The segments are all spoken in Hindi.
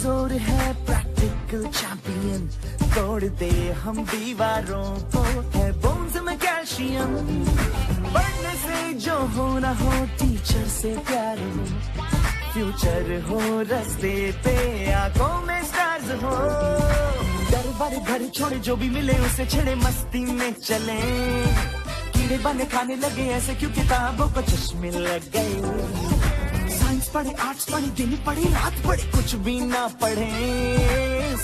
कमजोर है प्रैक्टिकल चैंपियन, तोड़ दे हम दीवारों को, है बोन्स में कैल्शियम। पढ़ने से जो हो ना हो, टीचर से प्यार हो, फ्यूचर हो रास्ते पे, आंखों में स्टार्स हो। डर बारे घर छोड़े, जो भी मिले उसे छेड़े, मस्ती में चले, कीड़े बने खाने लगे ऐसे क्यों किताबों को चश्मे लग गए। साइंस पढ़े, आर्ट्स पढ़े, दिन पढ़े, रात पढ़े, कुछ भी ना पढ़े,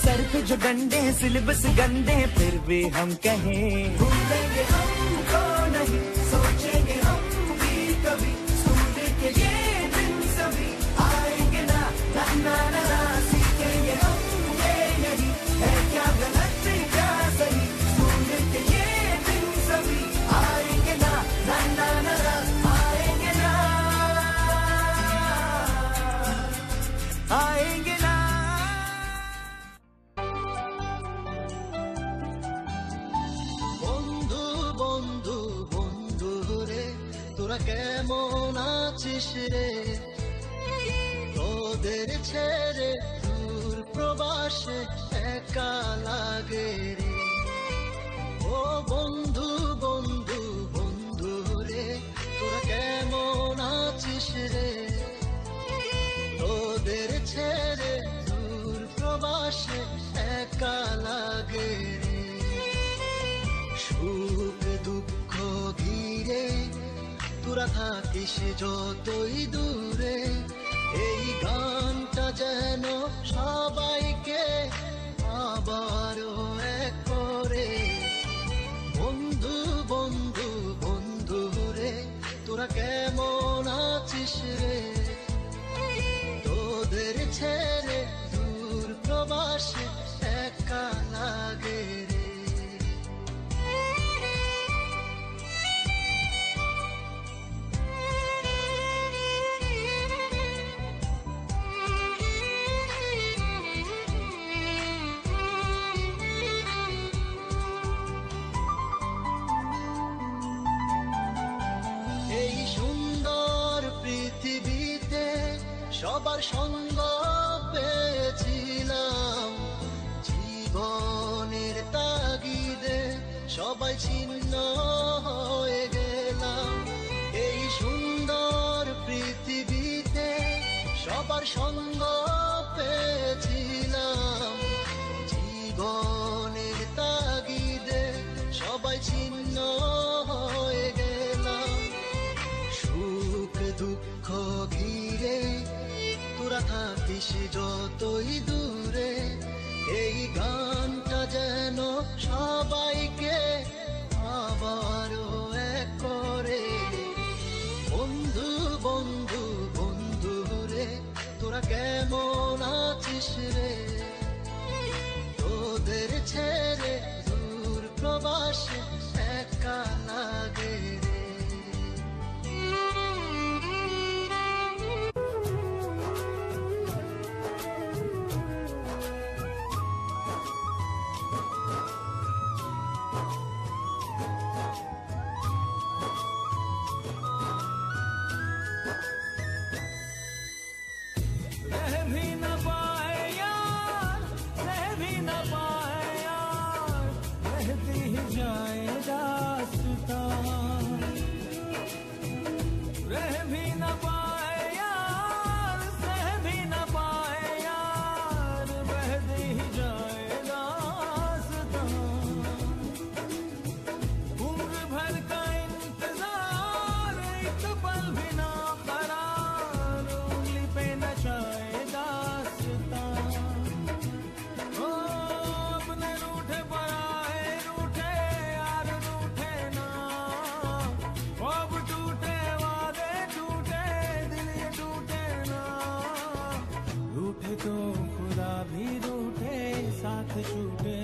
सर पे जो डंडे हैं, सिलेबस गंदे, फिर भी हम कहें भूलेंगे हमको नहीं, सोचेंगे हम भी कभी, स्कूल के ये दिन सभी आएंगे ना, ना ना ना ना, सीखेंगे हम ये यही है क्या गलत क्या सही, स्कूल के ये दिन सभी आएंगे ना, ना ना ना ना, आएंगे ना, आएंगे ना। বন্ধু বন্ধু বন্ধু রে, তোরা কেমন আছিস রে, তোদের ছেড়ে দূর প্রবাসে একা লাগে রে। ও বন্ধু বন্ধু বন্ধু রে, তোরা কেমন আছিস রে, তোদের ছেড়ে দূর প্রবাসে একা লাগে রে। সুখ দুঃখ ঘিরে তোরা থাকিস যতই দূরে, এই গানটা যেন সবাইকে আবারও এক করে। বন্ধু বন্ধু বন্ধু রে, তোরা কেমন আছিস রে, তোদের ছেড়ে দূর প্রবাসে একা লাগে রে। এই সুন্দর পৃথিবীতে সবার সঙ্গ পেয়েছিলাম, জীবনের তাগিদে সবাই ছিন্ন হয়ে গেলাম। এই সুন্দর পৃথিবীতে সবার সঙ্গ পেয়েছিলাম, জীবনের তাগিদে সবাই ছিন্ন হয়ে গেলাম। সুখ দুঃখ ঘিরে তোরা থাকিস যতই দূরে, এই গানটা যেন সবাইকে আবারও এক করে। বন্ধু বন্ধু বন্ধু রে, তোরা কেমন আছিস রে, তোদের ছেড়ে দূর প্রবাসে একা লাগে রে। रह भी न पाए यार, रह भी न पाए यार, रहती ही जाए दास्तां। रह भी न पाए यार, सह भी न पाए यार, बहती ही जाए दास्तां। उम्र भर का इंतजार, एक पल भी ना करार, उंगली पे नचाए दास्तां। ओ अपने रूठे पर आए रूठे यार, रूठे ना, अब टूटे वादे टूटे, दिल ये टूटे ना। रूठे तो खुदा भी रूठे, साथ छूटे